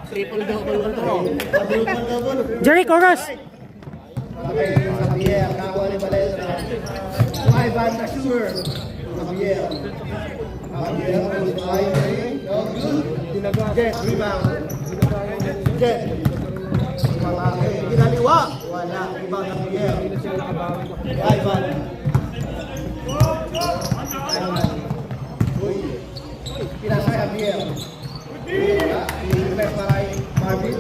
Triple double na to. Jerry Coras! Javier, Cabo de Valera. Ivan Nasur. Javier. Javier, Jet, rebound. Jet. Ginaliwa. Wala. Rebound Javier. Ivan. Pinasa Javier. Pinasa para Marvin.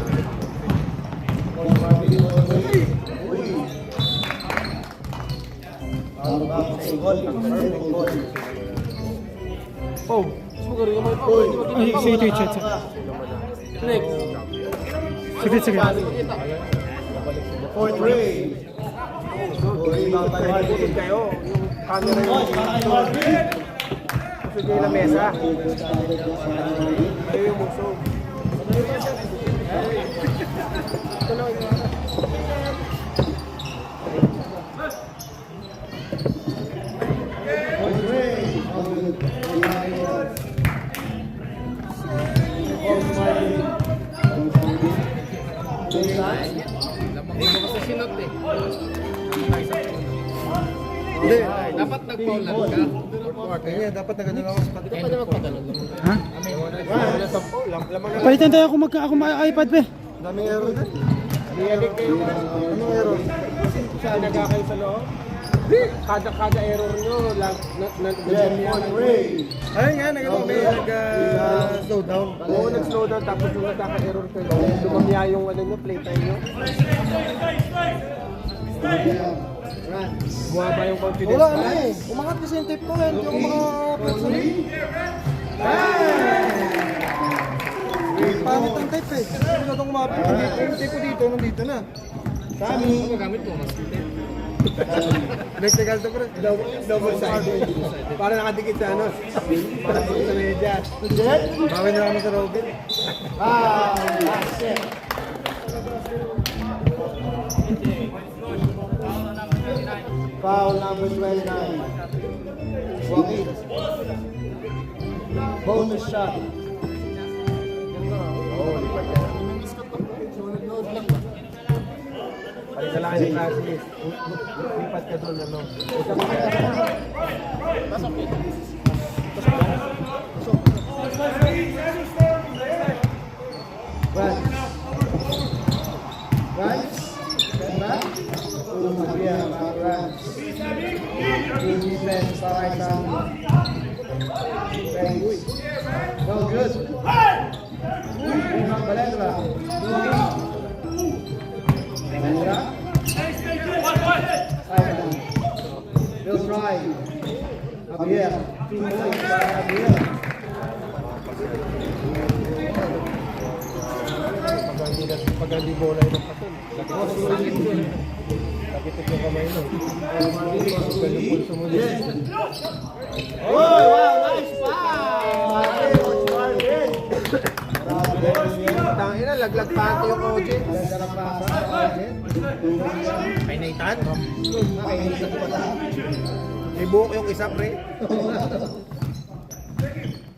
Oh, siguro yung may Ay, sige. Next. Sige. 4-3. Pagod kayo. Yung camera yung gusto nyo yung lamesa. Kayo yung muso. Ito na yung Hindi. dapat nag-paulan ka. Kaya dapat na ganun ako sa pati. Dapat na magpatalan. Ha? Lamang Palitan tayo ako iPad pe. Daming error na. Niyalik kayo. Anong error? Siya nagkakayo sa loob. Kada error nyo, Jet, Ray. ayun nga, Slow down. Oo, nag-slow down tapos yung nagkaka-error kayo. Lumamya yung playtime nyo. Buwaba yung confidence. Wala ano eh. Umangat kasi yung tape ko yan. Yung mga personal. Pangit ang tape eh. Hindi na itong umapit. Yung tape ko dito, nandito na. Kami. Magamit mo, mas Electrical to pre. double sided. Para nakadikit sa ano. Para sa media. Jet. Bawin na naman sa Robin. That's it. Foul number 29. Joaquin. Bonus shot. Palisalaan yung classmates. Lipat ka doon, ano. Right. Right. Stand back. Yeah, right. Good defense, right down. Very good. No good. Valendra. Valendra. Bill try. Javier. 2 points by Javier. Pag hindi bola yung pasun. Nakitik yung kamay mo. Ganun pulso mo din. Oh, wow, nice foul! Marvin! Tangina, laglag panty yung OJ. Sarap pa sa Marvin. Ay, naitan. Nakainitan pa ta. May buhok yung isa, pre.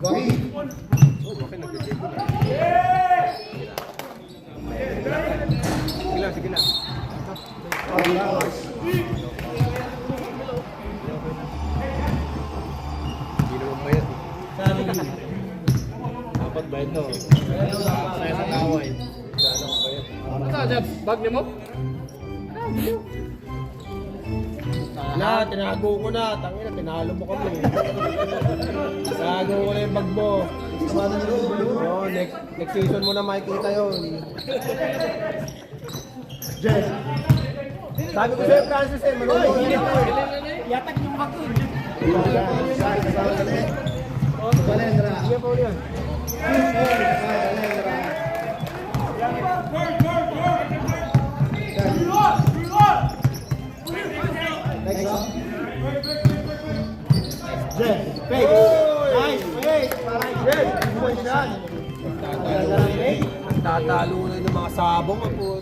Gogi. Sige lang. Hindi naman bayad. Dapat bayad to. Saya sa kaway. Ano ka, bag niyo mo? Tinago ko na. Tangina, tinalo mo kami. Tinago ko na yung bag mo. Oh, next season mo na makikita yun. Jen. Sabi ko sa'yo, Francis, marunong Yatag yung hakun. Valendra. Sige po yun. Jen. Fake. Nice fake. Parang Jen. Good shot. Ang tatalo na yung mga sabong po.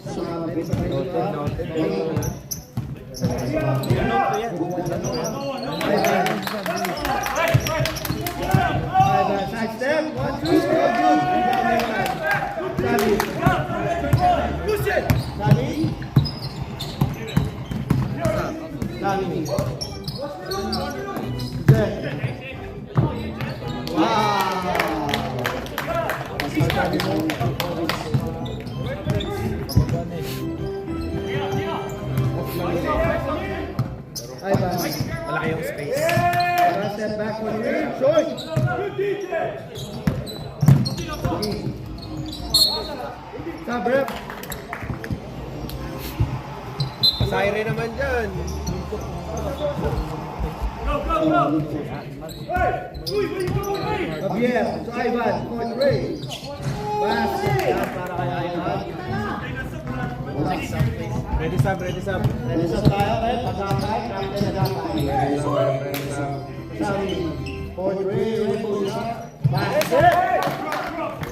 Side step. 1, 2. Ivan. Malaki yung space. Step back for the ring. Short. Stop, rep. Pasayre naman dyan. Javier to Ivan. Point Ray. Pass. Para kay Ivan. Ready sub, ready sub. Ready sa tayo, right? Pagkakay, captain na dapat. Sammy. Point Ray. Pass.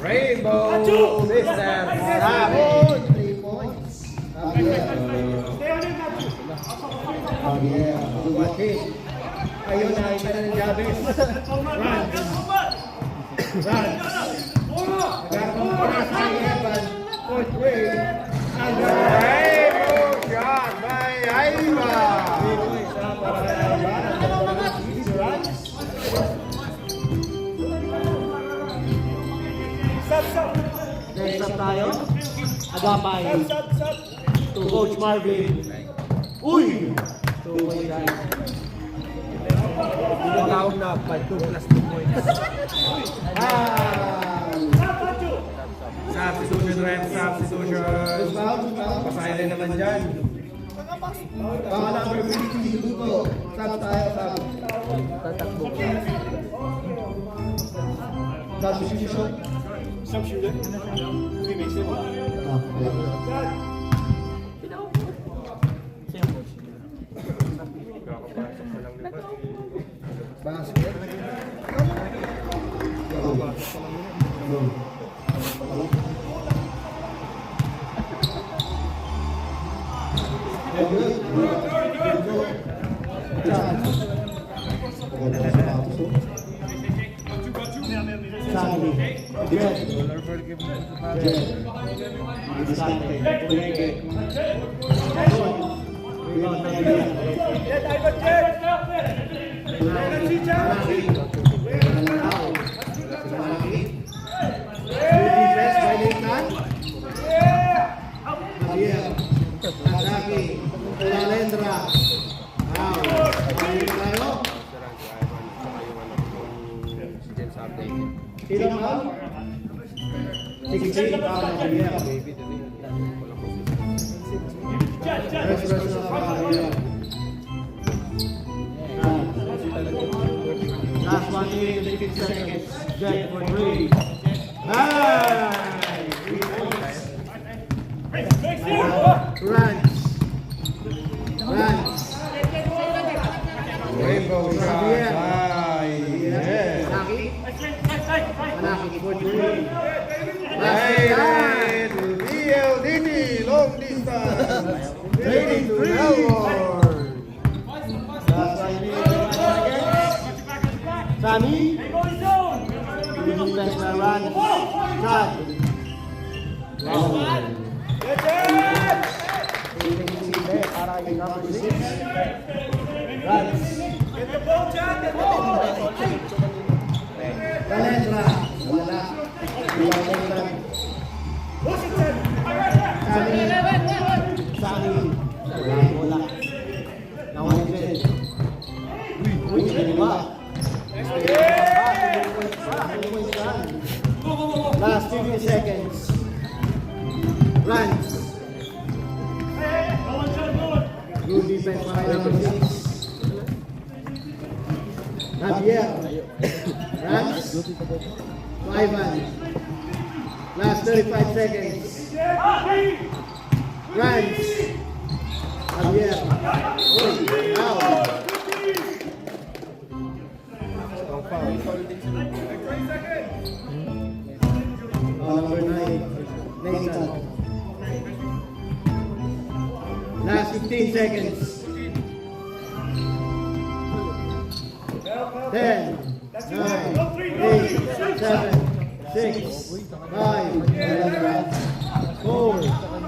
Rainbow System. Ramon. 3 points. Javier. Javier. Dumating. Ayun na, iba na ng Javis. Run. Run. Nagkakaroon para sa Ivan. Point Ray. Rainbow shot by Aiba. Next up tayo. Agapay. To Coach Marvin. Uy! 2 points guys. Tinatawag na 2 plus 2 points. Substitution, ref, substitution. Pasayre naman dyan. Baka number 50 dito. Sab tayo, sab. Tatakbo. Substitution. Basket. Ilang out? 16 out of the year. Rest na Javier. Last 1 minute and 50 seconds. Jack for 3. Nice! 3 points. Runs. Runs. Rainbow shot Javier. by Manaki. Manaki for 3. Right, BLDD, long distance. Training to Melbourne. Last 5 minutes. Sammy. Defense na run. Shot. Para yung number 6. Runs. Valendra. Wala. Valendra. Sammy. Wala. Nawalan. Uy, diba? Last 50 seconds. Runs. Good defense para number 6. Javier. Runs. To Ivan. Last 35 seconds. Runs. Javier. Out. Number 9. Nathan. Last 15 seconds. 10, 9, 8, 7, 6, 5, 4,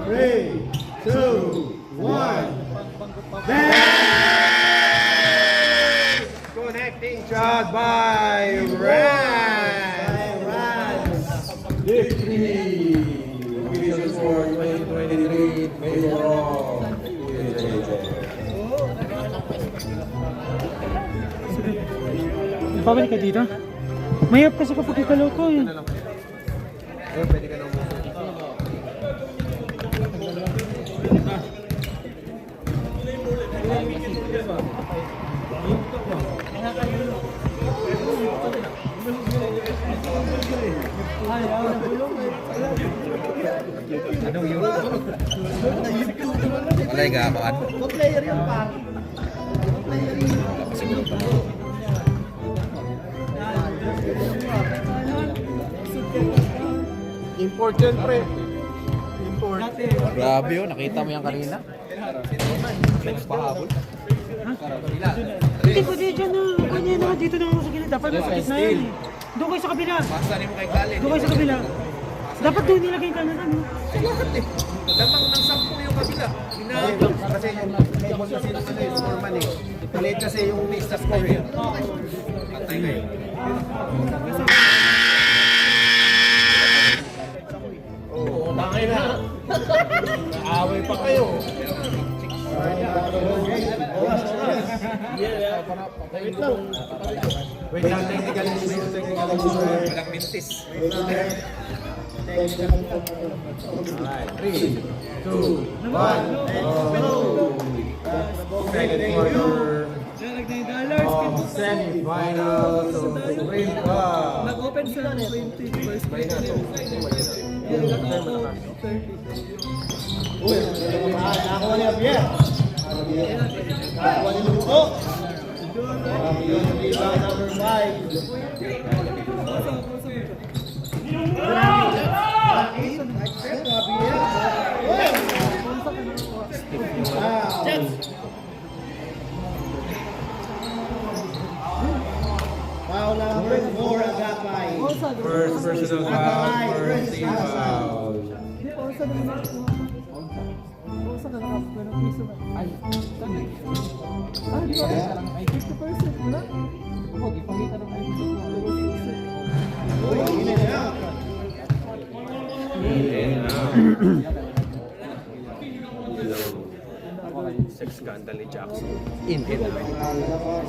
3, 2, 1. Connecting shot by Ram. Pabalik ka dito? Mayap kasi kapag ikalaw ko eh. Ayun, pwede ka nang umuso. Malay ka, kaan? Player yun pa. Import yun, pre. Import. Grabe yun, nakita mo yan kanina? Pahabol. Hindi ko dito na. Kanya na dito na ako sa gilid. Dapat nasa gitna yan eh. Doon kayo sa kabila. Pasanin mo kay Kali. Doon kayo sa kabila. Dapat doon nilagay yung camera no? Lahat eh. Lamang ng 10 yung kabila. Ayun, kasi yung may ball kasi yung ano, yung scoreman eh. Maliit kasi yung list na score eh. Antay kayo. Oo, tangay na. Away pa kayo. Wait lang, technical issue, technical issue. Walang mintis. Alright, 3, 2, 1, go! Second quarter of semi-finals of Supreme Cup. Nag-open sa 20 first May na, so, Uy, nakakuha niya Pierre. Nakakuha ni Luto. Yun, rebound number 5. Foul number 4, Agapay. First personal foul, first team foul. Sex scandal ni Jackson. In and out.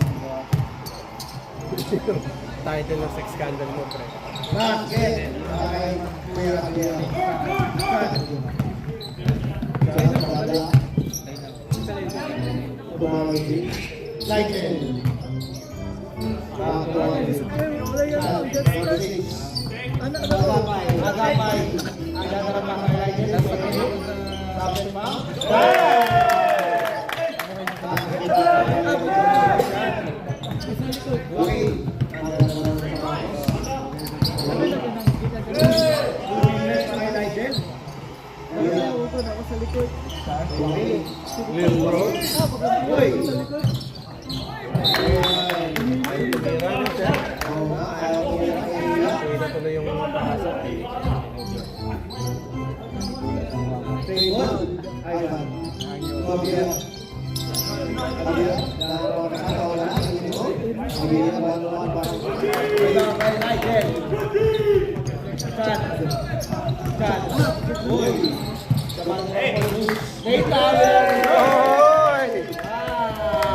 Title ng sex scandal mo, pre. Basket. Ay, Kuya Pierre. Lightning. Agapay. Agapay. Agapay.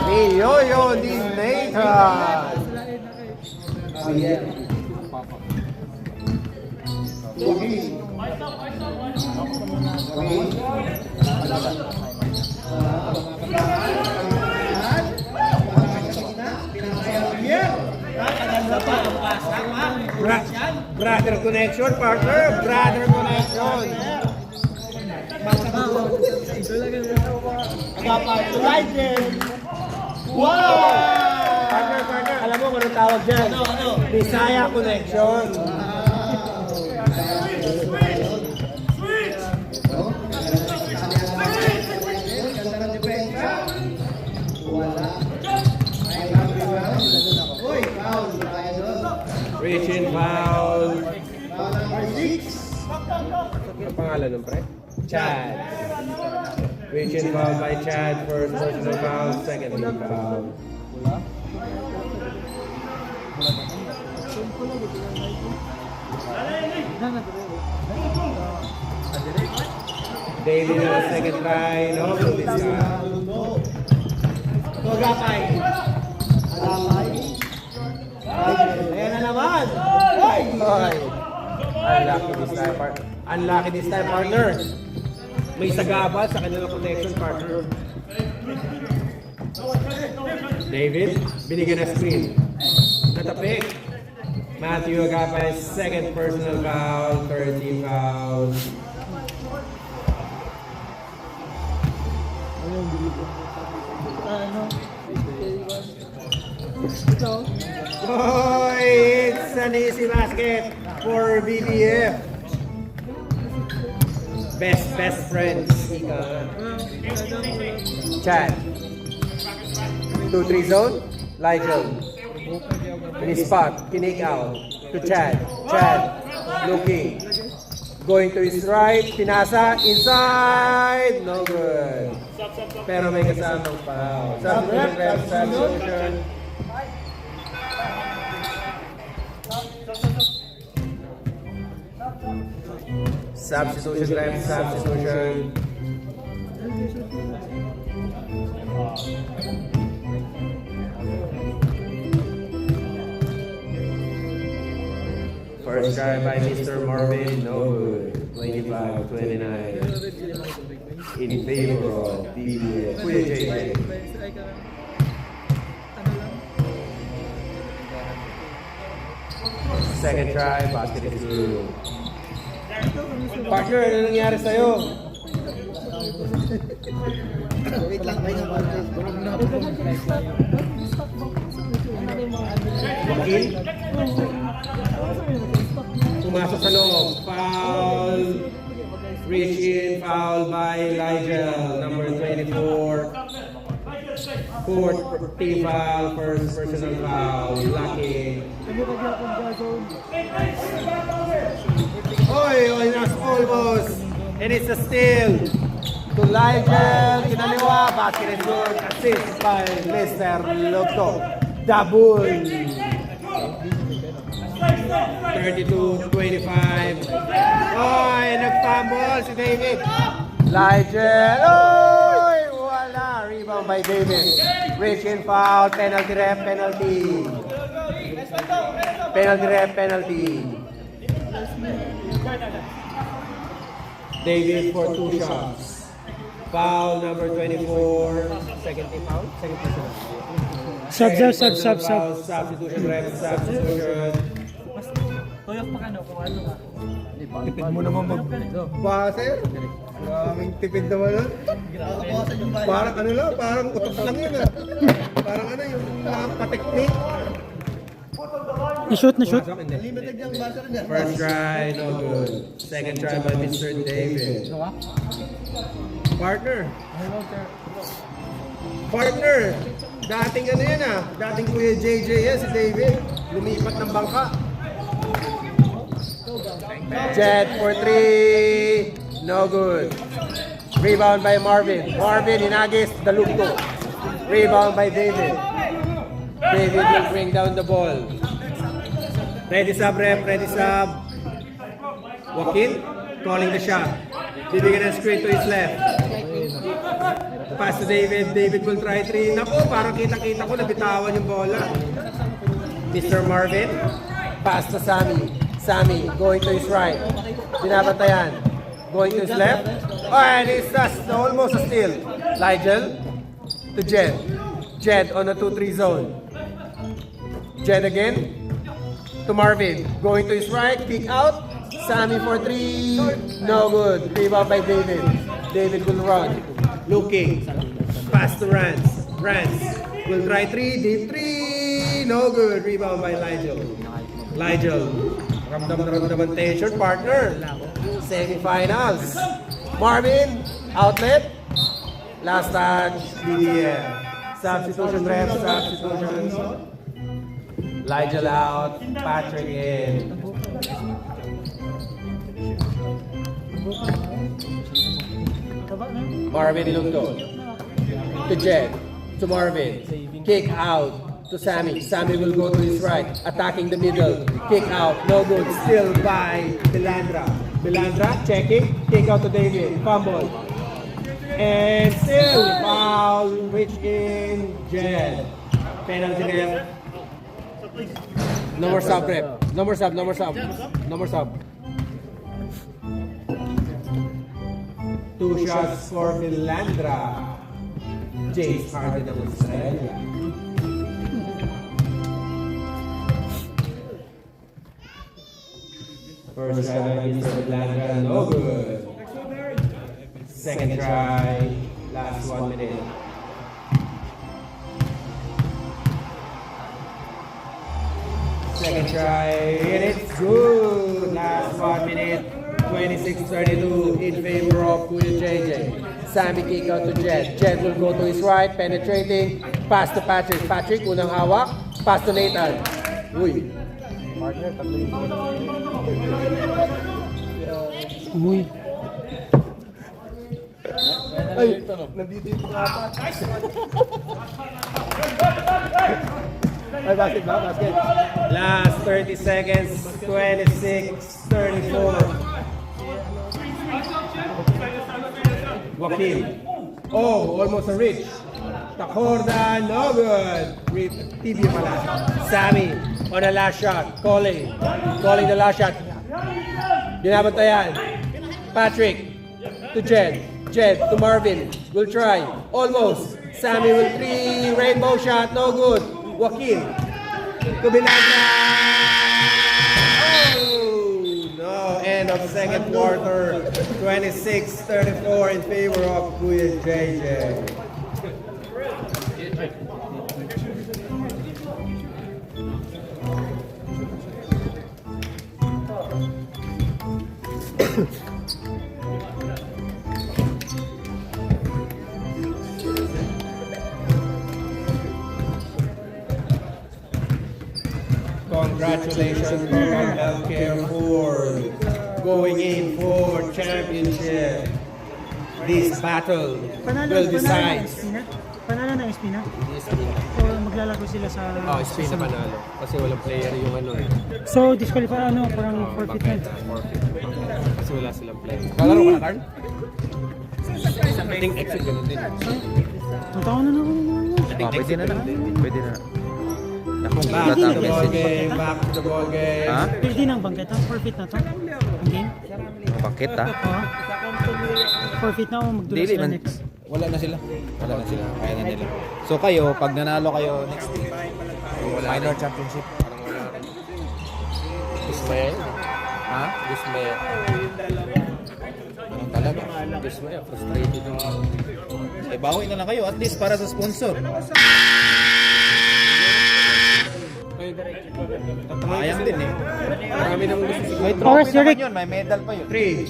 Ni Yoyo ni Nathan. Brother connection, partner. Brother connection. Lightning. Wow! Partner. Alam mo kung anong tawag dyan? Bisaya connection. Reaching foul. Foul number 6. Ang pangalan ng pre? Chad. Reaching foul by Chad. First personal foul. Second team foul. Daily na second try. No, this time. Agapay. Agapay. Ayan na naman. Ay! Unlucky this time, partner. May sagaba sa kanilang protection, partner. David, binigyan na screen. Natapik. Matthew Agapay, second personal foul, third team foul. Oh, it's an easy basket for BBF. Best friends. Chad. 2-3 zone. Ligel. In his spot. Kinik out. To Chad. Chad. Looking. Going to his right. Pinasa. Inside. No good. Pero may kasamang foul. Substitution. Substitution. First try by Mr. Marvin, no good. 25-29. In favor of BBF. Kuya JJ. Second try, basket is good. Partner, ano nangyari sa'yo? Wait lang, may Wakil? Pumasok sa loob. Foul. Reach in. Foul by Ligel. Number 24. Fourth team foul. First personal foul. Lucky. Oy, that's almost. And it's a steal. To Ligel. Kinaliwa. Basket is good. Assist by Mr. Lotto. Double. 32-25. Oy, nag-fumble si David. Ligel. Oy, wala. Rebound by David. Reach in foul. Penalty ref, penalty. Penalty. David for 2 shots. Foul number 24. Second team foul? Second team foul. Sub. Substitution ref, substitution. Toyak pa ka no, kung ano ka. Tipid mo naman mag-buzzer. Maraming tipid naman nun. Parang ano lang, parang utos lang yun ah. Parang ano yung pa-technique. Na-shoot. limited yung buzzer niya. First try, no good. Second try by Mr. David. Partner, dating ano yan ah. Dating Kuya JJ yan si David. Lumipat ng bangka. Jet for 3. No good. Rebound by Marvin. Hinagis. Dalugto. Rebound by David. David will bring down the ball. Ready sub ref. Joaquin calling the shot. Bibigyan ng screen to his left. Pass to David. David will try 3. Naku, parang kita-kita ko nabitawan yung bola. Mr. Marvin. Pass to Sammy going to his right. Binabantayan. Going to his left. Oh, and it's almost a steal. Ligel to Jed. Jed on a 2-3 zone. Jed again to Marvin. Going to his right. Kick out. Sammy for 3. No good. Rebound by David. David will run. Looking. Pass to Rance. Will try 3. Deep 3. No good. Rebound by Ligel. Ramdam tension, partner. Semifinals. Marvin, outlet. Last touch, BDF. Substitution ref, Ligel out, Patrick in. Marvin Ilungdo. To Jed. To Marvin. Kick out. To Sammy. Sammy will go to his right, attacking the middle. Kick out, no good. Still by Belandra. Checking. Kick out to David. Fumble. And still foul. Reach in. Jed. Penalty ref. No more sub, rep. No more sub, no more sub. No more sub. 2 shots for Philandra. James Harden of Australia. First try by Mr. Philandra, no good. Second try, last 1 minute. Second try, and it's good. Last 1 minute, 26-32 in favor of Kuya JJ. Sammy kick out to Jed. Jed will go to his right, penetrating. Pass to Patrick. Patrick, unang hawak. Pass to Nathan. Uy. Uy. Ay, nandito yung mga Ay, basket ba? Basket. Last 30 seconds. 26-34. Joaquin. Oh, almost a reach. Takorda, no good. TV pala. Sammy on the last shot. Calling the last shot. Binabantayan. Patrick to Jed. Jed to Marvin. Will try. Almost. Sammy will 3. Rainbow shot. No good. Joaquin to Binagna. Oh, no. End of second quarter. 26-34 in favor of Kuya JJ. Congratulations, Global Healthcare for going in for championship. This battle will decide. Panalo ng Espina? O maglalaro sila sa... Oh, Spain na panalo. Kasi walang player yung ano eh. So, disqualify parang forfeit na. Forfeit. Kasi wala silang player. Kalaro ka na, Carl? I think exit ganun din. Matao na naman. Pwede na lang. Pwede na. Akong Back ilat to ang the ball message. game. Back to the ball game. Ha? Pwede ng bangketa. Forfeit na to. Ang game. Bakit ha? Oo. Forfeit na o magdulas Dili sila man. next. Wala na sila. Wala na sila. Kaya na nila. So kayo, pag nanalo kayo next week, minor championship. Ismael. Ha? Ismael. Anong talaga? Ismael. Frustrated yung... Eh, bawi na lang kayo at least para sa sponsor. Sayang din eh. Marami nang gusto si May Oras, trophy naman Derek. yun. May medal pa yun. 3,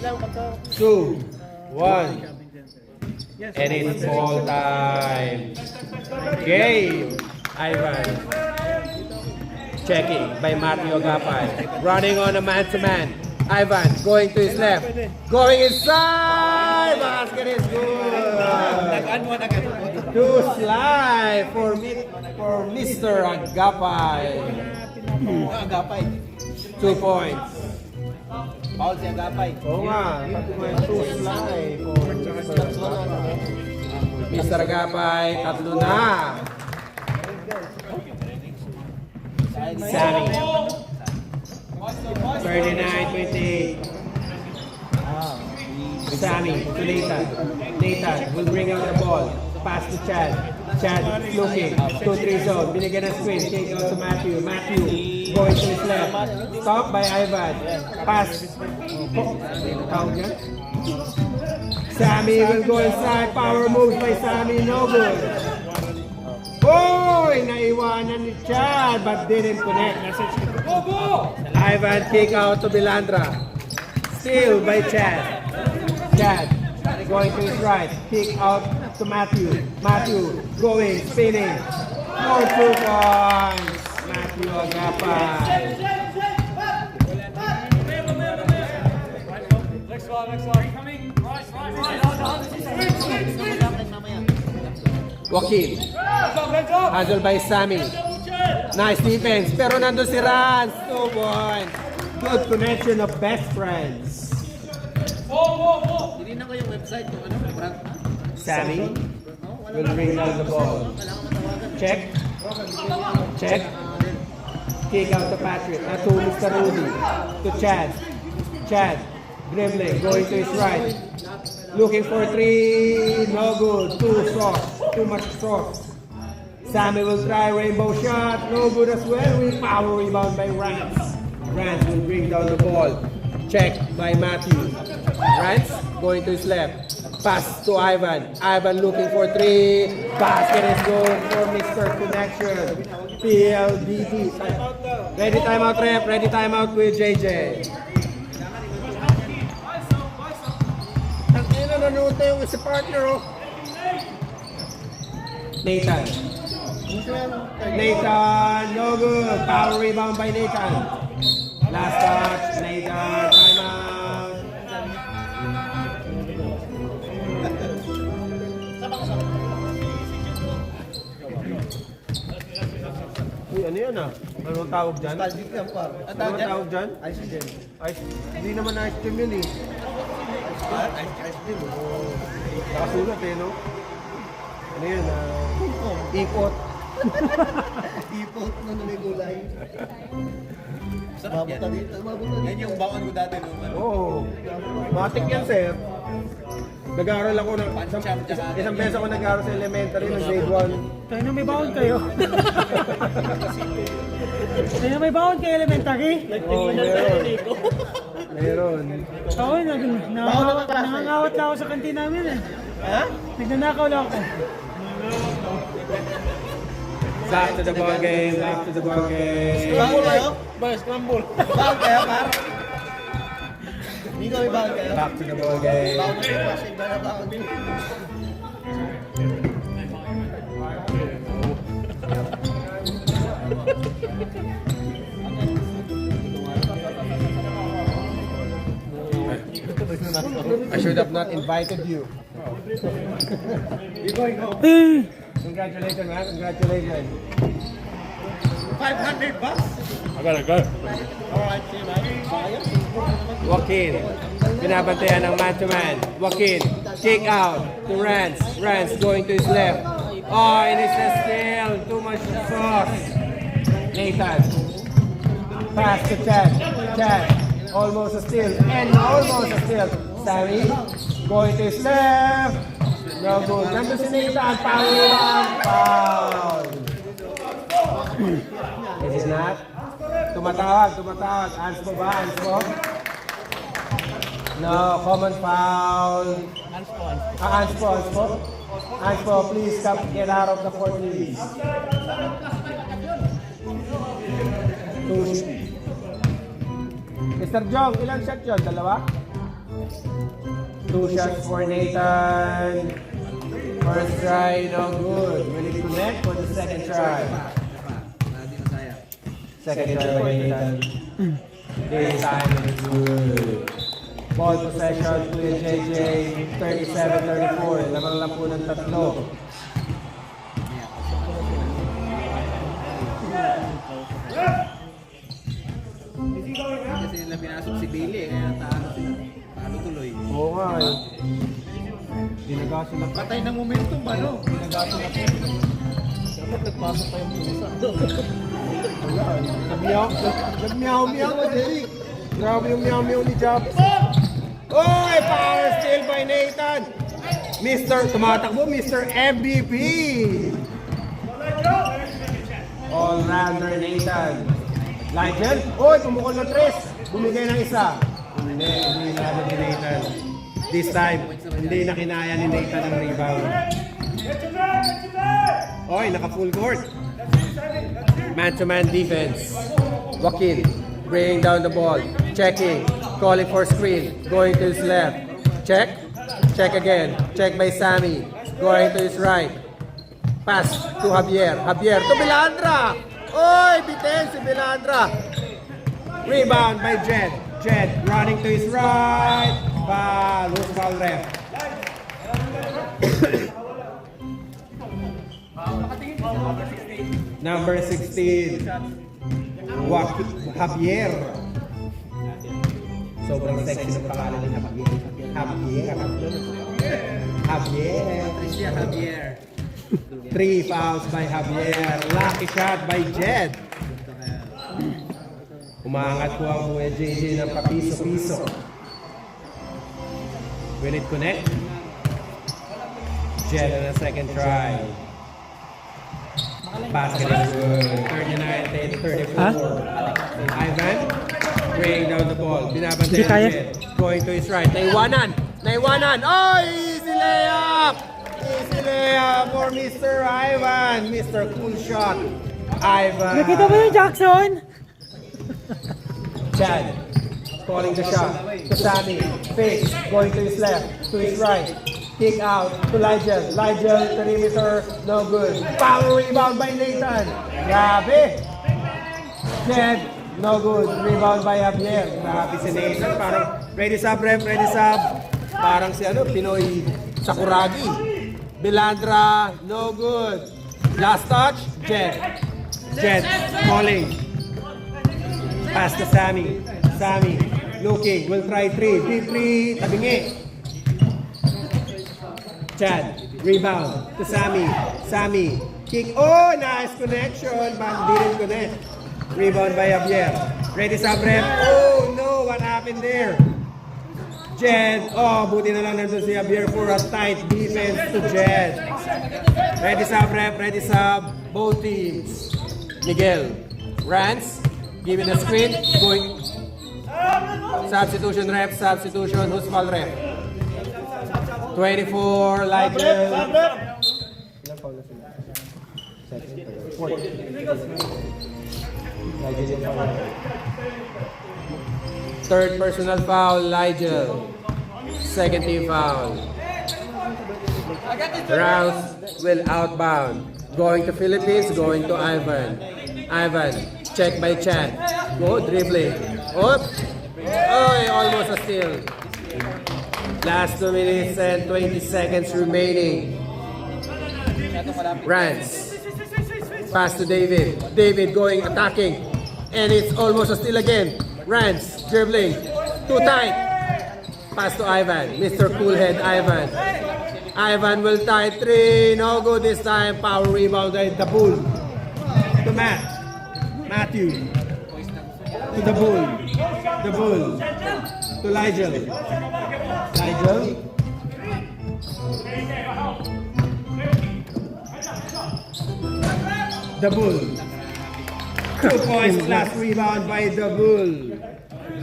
2, 1. And it's ball time. Game. Ivan. Checking by Matthew Agapay. Running on a man-to-man. Ivan going to his left. Going inside. Basket is good. Two slide for Mr. Agapay. Agapay. 2 points. Paul si Agapay. Oo nga, two slide for Mr. Agapay, tatlo na. Sammy. 39-28. Sammy to Nathan. Nathan will bring out the ball. Pass to Chad. Chad looking. 2-3 zone. Binigyan ng screen. Take out to Matthew. Matthew going to his left. Stop by Ivan. Pass. Count yan. Sammy will go inside. Power moves by Sammy. No good. Boy! Naiwanan ni Chad but didn't connect. Ivan kick out to Bilandra. Steal by Chad. Chad going to his right. Kick out to Matthew. Matthew going, spinning. More 2 points. Matthew Agapay. Joaquin. Hustle by Sammy. Nice defense. Pero nandun si Rans. 2 points. Good connection of best friends. Hindi na kayong website kung ano, brand na. Sammy will bring down the ball. Check. Check. Kick out to Patrick. Now to Mr. Rudy. To Chad. Chad. Dribbling. Going to his right. Looking for three. No good. Too soft. Too much soft. Sammy will try rainbow shot. No good as well. With power rebound by Rance. Rance will bring down the ball. Check by Matthew. Rance going to his left. Pass to Ivan. Ivan looking for three. Basket is good for Mr. Connection. PLDT. Ready timeout, ref. Ready timeout with JJ. Tangina, nanonood na yung isa partner, oh. Nathan. Nathan, no good. Power rebound by Nathan. Last touch, Nathan. Timeout. Uy, ano yan ah? Anong tawag dyan? Nostalgic yan, par. Anong tawag dyan? Ice cream. Ice, hindi naman ice cream yun eh. Ice cream. Nakasulat eh, no? Ano yun? Ipot. Ipot na may gulay. Sarap yan. Mabuta dito. Mabuta dito. Yan yung baon ko dati nung ano. Oo. Matik yan, sir. Nag-aaral ako ng isang beses ako nag-aaral sa elementary ng grade 1. Tayo na may baon kayo. Tayo na may baon kayo elementary. Oo, meron. Meron. Ako nangangawat na ako sa kantin namin eh. Ha? Nagnanakaw lang ako. Back to the ball game. Back to the ball game. Bago kayo? Scramble. Bago kayo, par? Hindi kami bago kayo? Back to the ball game. Bago kayo kasi iba na bago din. I should have not invited you. Eh, Congratulations, man. Congratulations. 500 bucks? Alright, see you, man. Joaquin. Binabantayan ng man-to-man. Joaquin. Kick out to Rance. Rance going to his left. Oh, and it's a steal. Too much sauce. Nathan. Pass to Chad. Chad. Almost a steal. And almost a steal. Sammy. Going to his left. No good. Nandun si Nathan. Foul. Is it not? Tumatawag. Hands mo ba? Hands mo? No, common foul. Hands po. Please come get out of the court, please. Mr. Jong, ilang shot yun? Dalawa? 2 shots for Nathan. First try, no good. Will it connect for the second try? Second try by Nathan. This time it's good. Ball possession to JJ, 37-34. Lamang lang po ng tatlo. Kasi nila pinasok si Billy eh, kaya talo sila. Talo tuloy. Oo nga eh. Ginagaso na. Patay ng momentum ba no? Ginagaso na. Dapat nagpasok pa yung pusa. Wala eh. Nag-meow-meow pa, Derek. Grabe yung meow-meow ni Jobs. Oy! Power steal by Nathan! Tumatakbo, Mr. MVP! All-rounder Nathan. Ligel? Oy! Tumukol ng 3. Bumigay ng isa. Hindi naman ni Nathan. This time, hindi na kinaya ni Nathan ang rebound. Oy! Naka-full court. Man-to-man defense. Joaquin bringing down the ball. Checking. Calling for screen. Going to his left. Check. Check again. Check by Sammy. Going to his right. Pass to Javier. Javier to Bilandra. Oy! Bitin si Bilandra. Rebound by Jed. Jed running to his right. Foul. Who's foul ref? Number 16. Javier. Sobrang sexy ng pangalan ni Javier. Patricia Javier. 3 fouls by Javier. Lucky shot by Jed. Umaangat po ang Kuya JJ ng papiso-piso. Will it connect? Jed on a second try. Basket is good. 39-34. Ivan, bring down the ball. Binabantayan Hindi kaya. Jed. Going to his right. Naiwanan! Naiwanan! Oh, easy layup! Easy layup for Mr. Ivan. Mr. Cool Shot. Ivan. Nakita mo yung Jackson? Chad calling the shot to Sammy. Fake, going to his left, to his right. Kick out to Ligel. Ligel, perimeter, no good. Power rebound by Nathan. Grabe. Chad, no good. Rebound by Javier. Grabe si Nathan. Parang ready sub, ref, ready sub. Parang si Pinoy Sakuragi. Bilandra, no good. Last touch, Jed. Jed calling. Pass to Sammy. Sammy looking. Will try three. Deep three. Tabingi. Chad. Rebound to Sammy. Sammy. Kick. Oh, nice connection. But didn't connect. Rebound by Javier. Ready sub ref. Oh no. What happened there? Jed. Oh, buti na lang nandun si Javier for a tight defense to Jed. Ready sub ref. Ready sub. Both teams. Miguel. Rance. Giving the screen, going. Substitution ref, substitution. Who's foul ref? 24, like. Third personal foul, Ligel. Second team foul. Rounds will outbound. Going to Philippines, going to Ivan. Ivan. Check by Chad. Go, dribbling. Up. Oh, almost a steal. Last 2 minutes and 20 seconds remaining. Rance. Pass to David. David going, attacking. And it's almost a steal again. Rance, dribbling. Too tight. Pass to Ivan. Mr. Coolhead, Ivan. Ivan will tie three. No good this time. Power rebound by the Bull. To Matt. Matthew. To the Bull. The Bull. To Ligel. Ligel. The Bull. 2 points plus rebound by the Bull.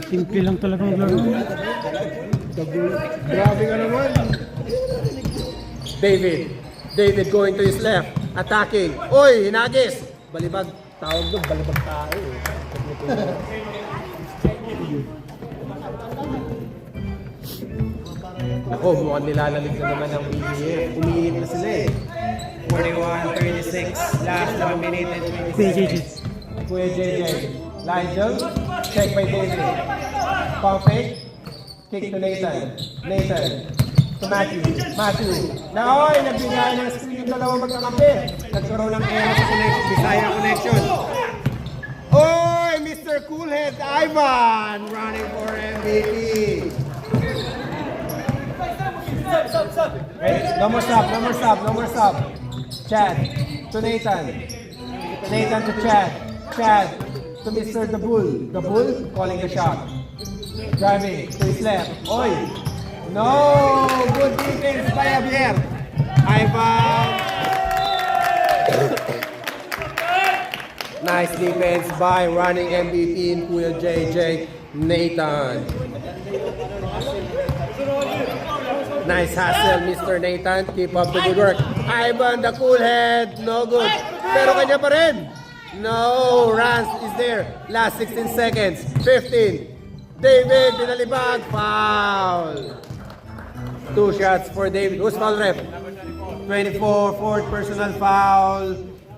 Simple lang talaga maglaro. The Bull. Grabe ka naman. David. David going to his left. Attacking. Oy, hinagis. Balibag. Tawag doon, balibag tao. Ako, mukhang nilalamig na naman ang BBF. Umiinit na sila eh. 41-36. Last 1 minute and 20 seconds. Kuya JJ. Ligel. Check by David. Pump fake. Kick to Nathan. Nathan. To Matthew. Matthew. Na oy, nagbigay ng screen yung dalawang magkakape. Nagkaroon ng error sa connection. Bisaya connection. Oy, Mr. Coolhead Ivan running for MVP. Ready? No more stop, no more stop, no more stop. Chad to Nathan. Nathan to Chad. Chad to Mr. The Bull. The Bull calling the shot. Driving to his left. Oy. No! Good defense by Javier. Ivan. Nice defense by running MVP in Kuya JJ, Nathan. Nice hustle, Mr. Nathan. Keep up the good work. Ivan, the cool head. No good. Pero kanya pa rin. No, Rance is there. Last 16 seconds. 15. David, dinalibag. Foul. 2 shots for David. Who's foul ref? 24, fourth personal foul.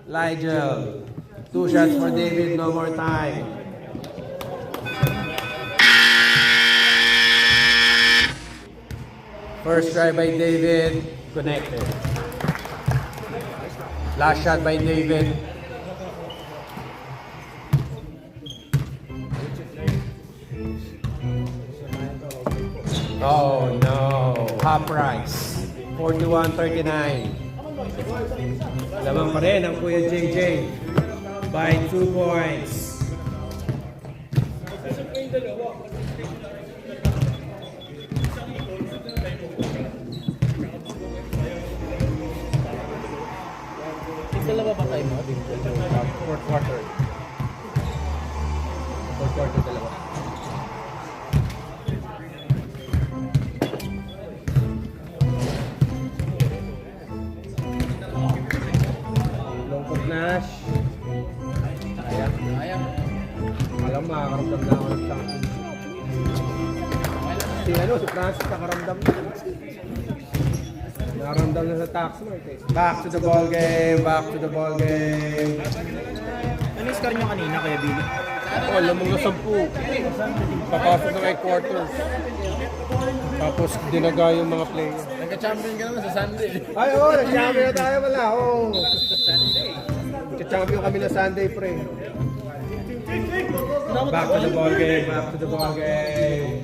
Ligel. 2 shots for David, no more time. First try by David, connected. Last shot by David. Oh no, half price. 41-39. Lamang pa rin ang Kuya JJ by 2 points. Fourth quarter. Fourth quarter dalawa. Lungkot Nash. Sayang. Alam mo, nakakaramdam na ako ng champion. Si Francis nakaramdam na. Nakaramdam na sa tax mark eh. Back to the ball game, back to the ball game. Ano yung score nyo kanina, Kuya Billy? Oh, lamang na 10. Papasok na kay quarters. Tapos dinaga yung mga players. Nagka-champion ka naman sa Sunday. Ay, oo, nag-champion na tayo wala. Oo. Nag-champion kami na Sunday, pre. Back to the ball game, back to the ball game.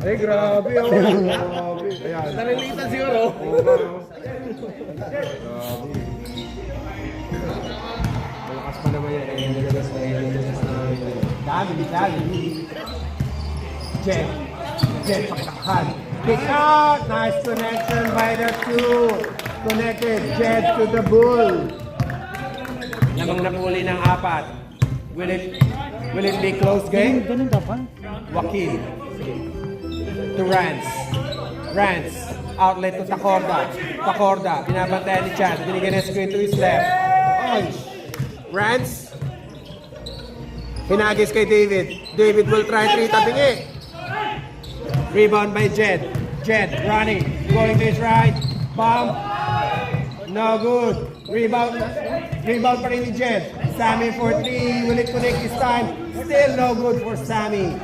Ay, grabe, oh. Grabe. Ayan. Nalilitan siguro. Oo nga, oh. Grabe. Malakas pa naman yan. Dami. Jet, pakakhan. Kick out! Nice connection by the two. Connected, Jet to the bull. Lamang napuli ng 4. Will it be close game? Ganun dapat. Joaquin to Rance outlet to Tacorda binabantayan ni Chad, binigyan ng screen to his left. Rance hinagis kay David will try 3 tabingi. Rebound by Jed running, going to his right, bump, no good. Rebound pa rin ni Jed. Sammy for 3, will it connect this time? Still no good for Sammy.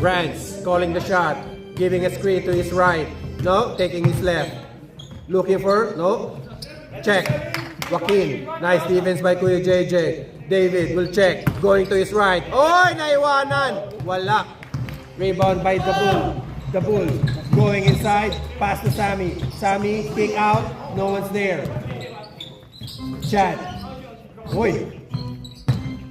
Rance calling the shot, giving a screen to his right. No, taking his left. Looking for, no. Check. Joaquin. Nice defense by Kuya JJ. David will check. Going to his right. Oy, naiwanan. Wala. Rebound by the bull. Going inside. Pass to Sammy. Sammy, kick out. No one's there. Chad. Oy.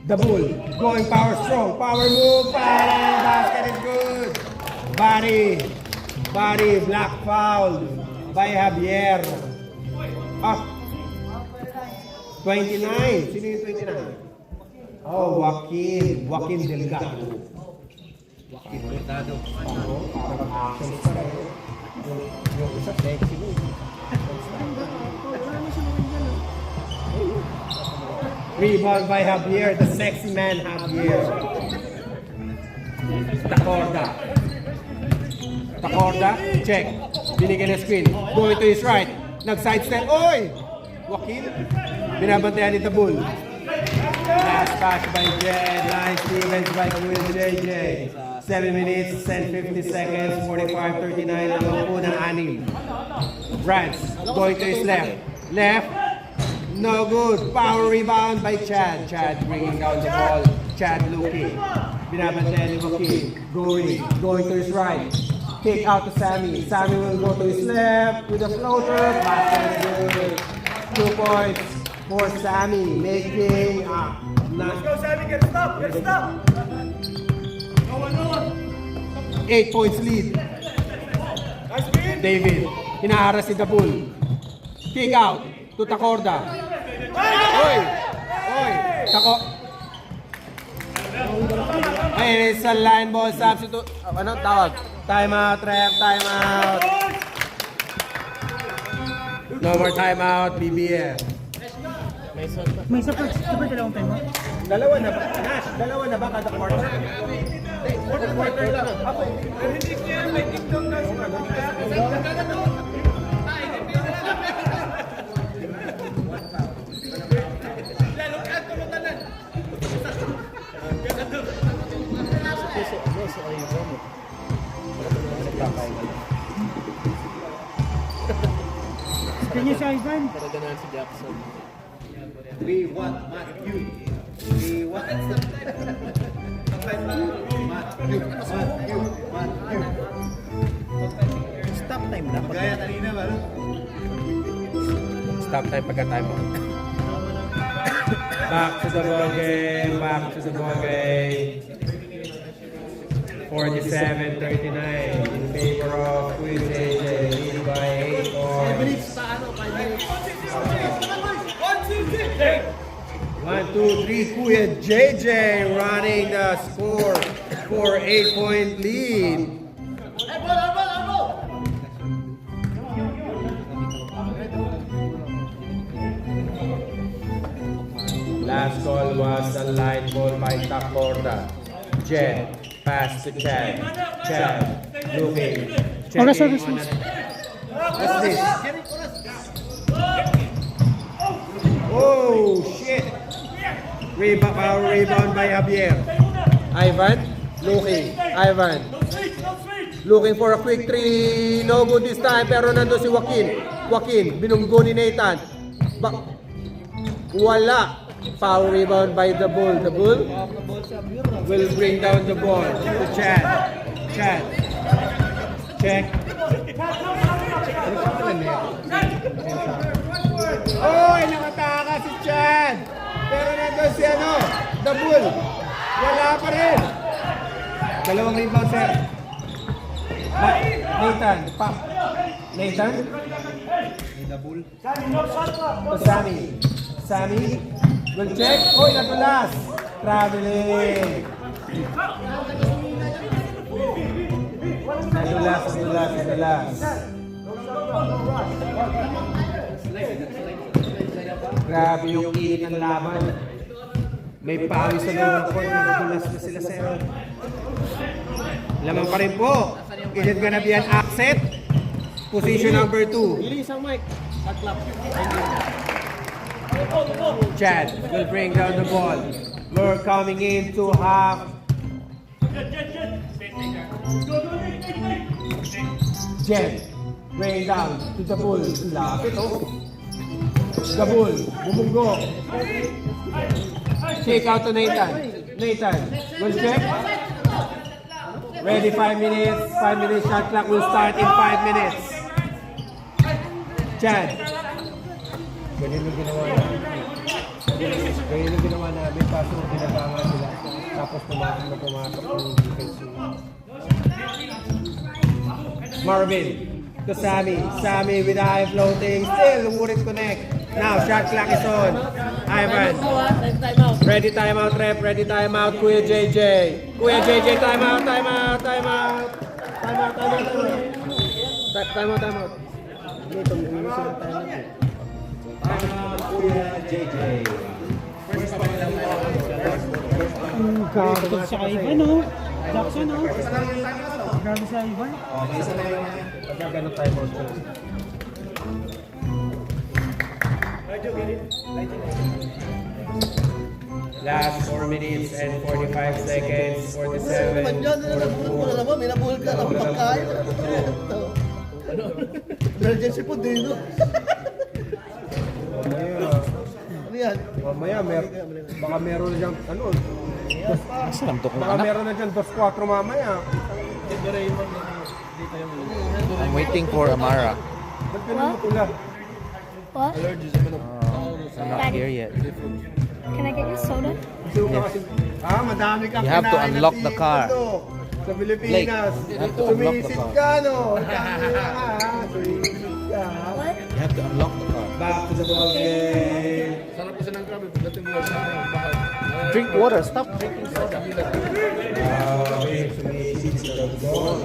The bull. Going power strong. Power move. Basket is good. Body. Black foul by Javier. 29. Sino yung 29? Oh, Joaquin Delgado. Yung isa sexy mo. Rebound by Javier, the sexy man Javier. Tacorda, check. Binigyan ng screen. Going to his right. Nag-sidestep. Oy! Joaquin. Binabantayan ni Tabul. Last pass by Jed. Nice defense by Will JJ. 7 minutes and 50 seconds. 45-39 lang ang unang 6. Rance. Going to his left. No good. Power rebound by Chad. Chad bringing down the ball. Chad looking. Binabantayan ni Joaquin. Going to his right. Kick out to Sammy. Sammy will go to his left with a floater. Basket. 2 points for Sammy. Making Let's go, Sammy. Get stop. 8 points lead. David. Hinaharas si Dabul. Kick out to Tacorda. Oy! Ay, it's a line ball substitute. Ano tawag? Timeout, ref. Timeout. No more timeout, BBF. May super dalawang time mo. Dalawa na ba? Nash, dalawa na ba kada quarter? Quarter lang. Hindi ko yan, may TikTok na sila. Kanya si Ivan. Paraganahan si Jackson. We want Matthew. We want Stop time na. Gaya kanina ba? Stop time pagka timeout. Back to the ball game. 47-39 in favor of Quiz JJ. Lead by 8 points. 1, 2, 3, Kuya JJ running the score for 8-point lead. Last call was a line ball by Takorda. Jen, pass to Chad. Chad, looking. Oras, Checking oras, on oras. What's this? Oh, shit. Rebound by Javier. Ivan, looking. Ivan. Looking for a quick three. No good this time, pero nandun si Joaquin. Joaquin, binunggo ni Nathan. Wala. Foul rebound by the Bull. The Bull will bring down the ball to Chad. Chad. Check. Oy, nakataka si Chad. Pero nandun si the Bull. Wala pa rin. Dalawang rebound, sir. Nathan, pop. Nathan? To Sammy. Sammy will check. Oy, nadulas. Traveling. Nadulas. Grabe yung init ng laban. May pawis sa loob ng court. Nadulas na sila, sir. Lamang pa rin po. Is it gonna be an upset? Position number 2. Chad will bring down the ball. We're coming into half. Jen, bring down to the Bull. Lapit, oh. The Bull, bumunggo. Take out to Nathan. Nathan, will check. Ready, 5 minutes. 5 minutes shot clock will start in 5 minutes. Chad. Ganyan yung ginawa namin. Ganyan yung ginawa namin. Kaso ginagawa nila. Tapos pumasok yung defense. Marvin to Sammy. Sammy with the high floating. Still wouldn't connect. Now shot clock is on. Ivan. Ready timeout rep. Ready timeout. Kuya JJ. Kuya JJ timeout. Timeout. Dito mo sila timeout. Kuya JJ. Gago sa Ivan, no? Jackson, no? Gago sa Ivan. Okay, isa na yung pagkaganong timeout ko. Last 4 minutes and 45 seconds. 47. 44. May nabuhol ka ng pagkain. Emergency po din, no? Ano yan? Mamaya, baka meron na dyan, Santok ng baka anak. meron na dyan 2-4 mamaya. I'm waiting for Amara. Ba't ganun mo tula? What? I'm not here yet. Can I get your soda? Madami kang You have to kinain na unlock the car. seafood, sa Pilipinas. You have to unlock the Sumisid car. ka, no? Sumisid ka. What? You have to unlock the car. Back to the ball game. Drink water. Stop drinking soda. Okay, sumisid sa ball.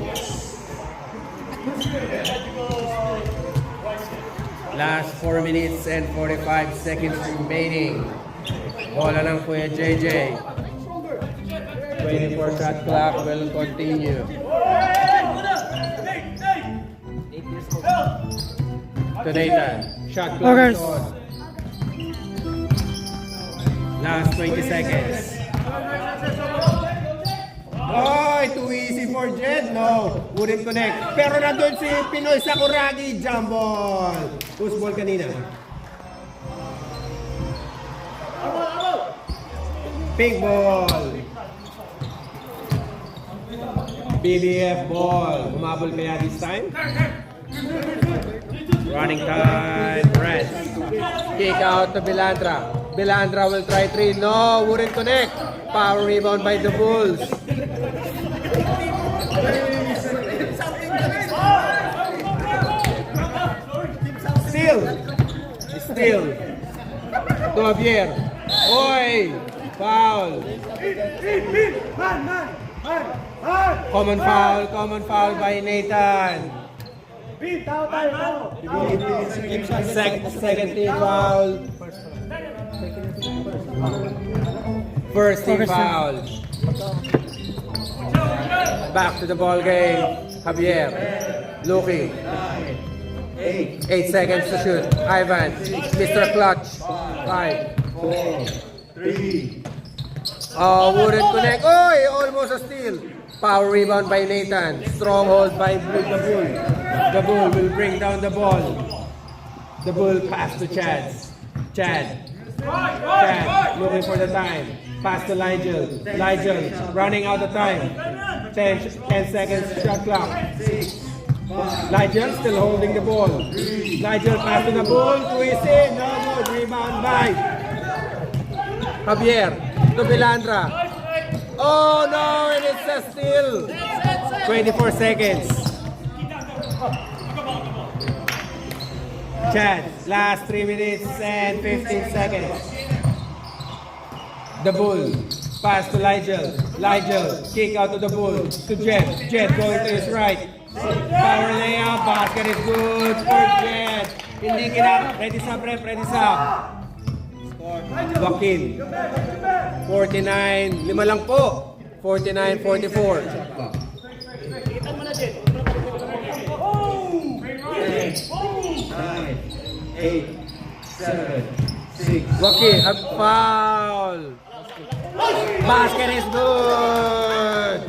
Last 4 minutes and 45 seconds remaining. Bola ng Kuya JJ. 24 shot clock will continue. To Nathan. Shot clock Okay. is on. Last 20 seconds. Oh, too easy for Jed. No, wouldn't connect. Pero nandun si Pinoy Sakuragi. Jump ball. Whose ball kanina? Pink ball. BBF ball. Humabol kaya this time? Running time. Red. Kick out to Bilandra. Bilandra will try 3. No, wouldn't connect. Power rebound by the Bulls. Still. To Javier. Oy! Foul. Common foul by Nathan. Second team foul. First team foul. Back to the ball game. Javier. Looking. 8 seconds to shoot. Ivan. Mr. Clutch. 5. 4, 3, Oh, wouldn't connect. Oy! Almost a steal. Power rebound by Nathan. Stronghold by the Bull. The Bull will bring down the ball. The Bull pass to Chad. Chad looking for the time. Pass to Ligel. Ligel running out of time. 10 seconds shot clock. Ligel still holding the ball. Ligel pass to the Bull. Twist in. No good. Rebound by Javier to Bilandra. Oh no, and it's a steal. 24 seconds. Chad, last 3 minutes and 15 seconds. The Bull, pass to Ligel. Ligel, kick out to the Bull, to Jet. Jet going to his right. Power layup, basket is good for Jet. Hindi kinaka, ready sa prep, ready sa. Joaquin. 49, 5 lang po. 49-44. 8, 7, 6. Joaquin, a foul. Basket is good.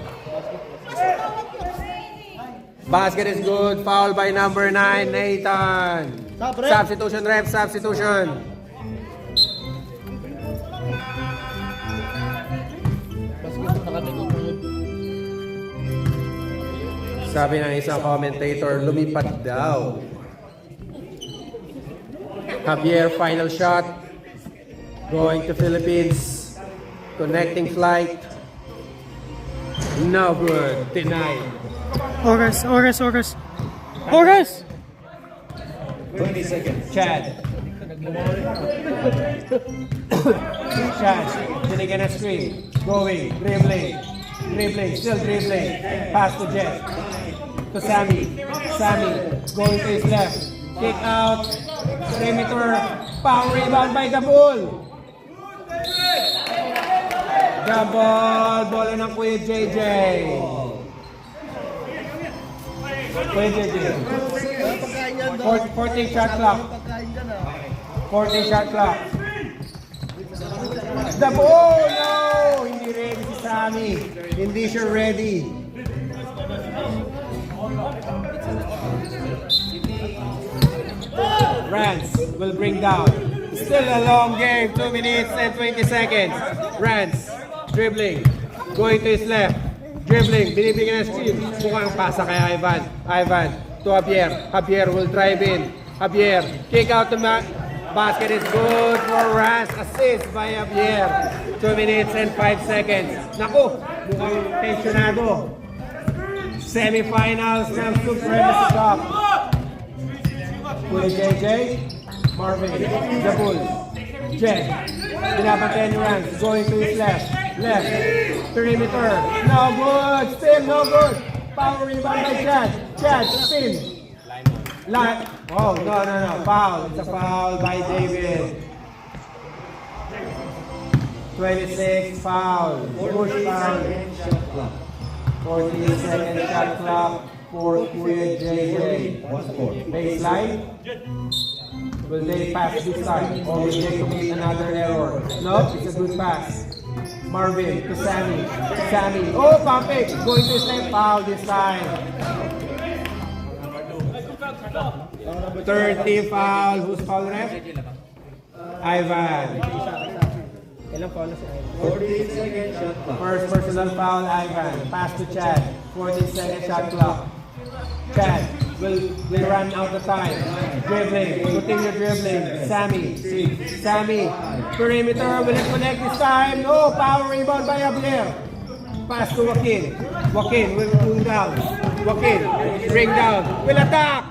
Basket is good. Foul by number 9, Nathan. Substitution, ref, substitution. Sabi ng isang commentator, lumipad daw. Javier, final shot. Going to Philippines. Connecting flight. No good. Denied. Oras. 20 seconds. Chad. Chad. Binigyan na screen. Going. Dribbling. Still dribbling. Pass to Jet. To Sammy. Going to his left. Kick out. Perimeter. Power rebound by the Bull. The ball. Bola ng Kuya JJ. Kuya JJ. 14 shot clock. 14 shot clock. The ball! No! Hindi ready si Sammy. Hindi siya ready. Rance will bring down. Still a long game. 2 minutes and 20 seconds. Rance dribbling. Going to his left. Dribbling. Binibigyan ng screen. Mukhang pasa kay Ivan. Ivan to Javier. Javier will drive in. Javier. Kick out the basket is good for Rance. Assist by Javier. 2 minutes and 5 seconds. Naku, mukhang tensionado. Semifinals ng Supremacy Cup. Kuya JJ, Marvin, the Bull, Jet, pinapantay ni Rance, going to his left, perimeter, no good, still no good, power rebound by Chad, spin, oh, no, foul, it's a foul by David, 26, foul, push foul, 40-second shot clock for Kuya JJ. Baseline. Will they pass this time? Or will they commit another error? No, it's a good pass. Marvin to Sammy. Oh, pump it. Going to same foul this time. Third team foul. Who's foul ref? Ivan. Ilang foul na si Ivan? 14 second shot clock. First personal foul, Ivan. Pass to Chad. 14-second shot clock. Chad will run out of time. Dribbling. Continue dribbling. Sammy. Perimeter. Will it connect this time? No. Power rebound by Javier. Pass to Joaquin. Joaquin will pull down. Joaquin, bring down. Will attack.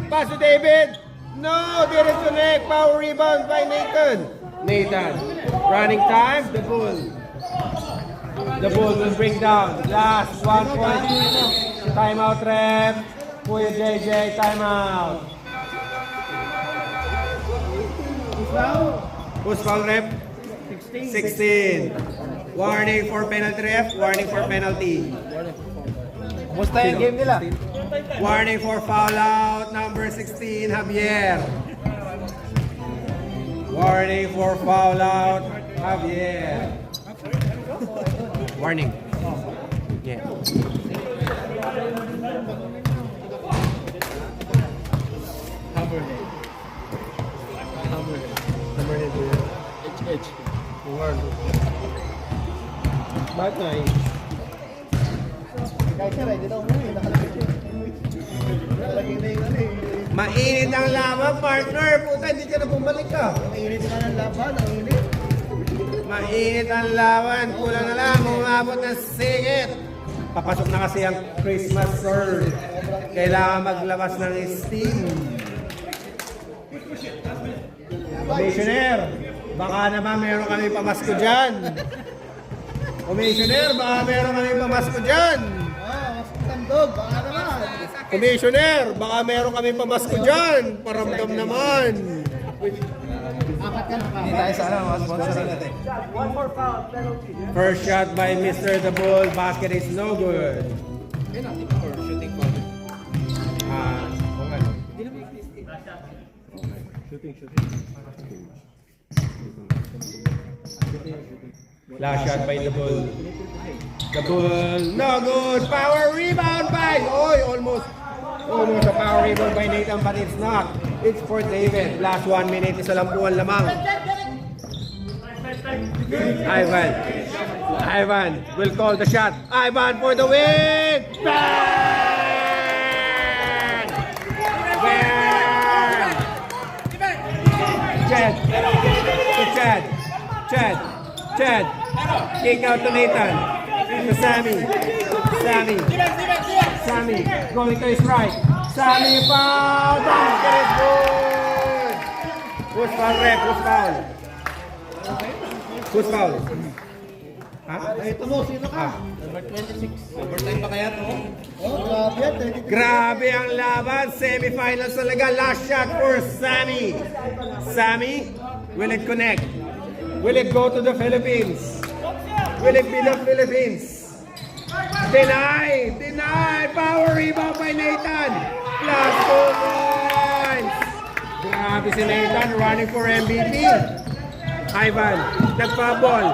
Pass to David. No, didn't connect. Power rebound by Nathan. Nathan. Running time. The Bull. The Bull will bring down. Last 1 point. Timeout, ref. Kuya JJ, timeout. Who's foul, ref? 16. Warning for penalty, ref. Warning for penalty. Kumusta yung game nila? Warning for foul out, number 16, Javier. Warning for foul out, Javier. Warning. Yeah. Bakit na eh? Kahit siya, hindi na umuwi. Nakalagay siya. Nakalagay na yung ano eh. Mainit ang laban, partner. Puta, hindi ka na bumalik ka. Ang init na ng laban, ang init. Mainit ang laban. Kulang na lang, umabot ng singit. Papasok na kasi ang Christmas, sir. Kailangan maglabas ng steam. Commissioner, baka naman meron kami pamasko dyan. Commissioner, baka meron kami pamasko dyan. Mas tandog, baka naman. Commissioner, baka meron kami pamasko dyan. Paramdam naman. Hindi tayo sana mga sponsor natin. First shot by Mr. The Bull. Basket is no good. Last shot by the Bull. The Bull, no good. Power rebound by. Oy, almost a power rebound by Nathan, but it's not. It's for David. Last 1 minute, isa lang po ang lamang. Ivan will call the shot. Ivan for the win. Bang! Bang! Chad. Kick out to Nathan. To Sammy. Going to his right. Sammy foul. Basket is good. Who's foul, ref? Who's foul? Ha? Ito mo, sino ka? Overtime pa kaya to? Oh, grabe yan. 33. Grabe ang laban. Semifinals talaga. Last shot for Sammy. Sammy, will it connect? Will it go to the Philippines? Will it be the Philippines? Deny! Power rebound by Nathan. Plus 2 points. Grabe si Nathan running for MVP. Ivan, nagpa-ball.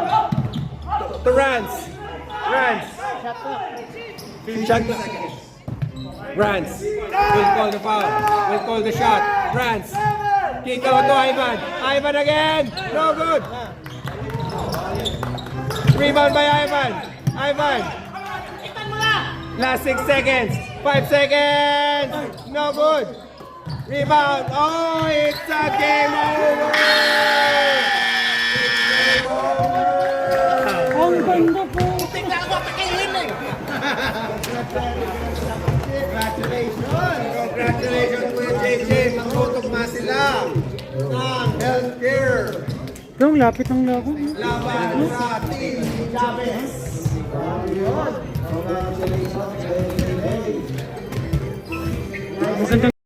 To Rance. Shot. Rance. Will call the foul. Will call the shot. Rance. Kick out to Ivan. Ivan again. No good. Rebound by Ivan. Last 6 seconds. 5 seconds. No good. Rebound. Oh, it's a game over. Ang ganda po. Congratulations, Kuya JJ. Magtutugma sila ng healthcare. Yung lapit ng lako. Laban sa Team Chavez. Magandang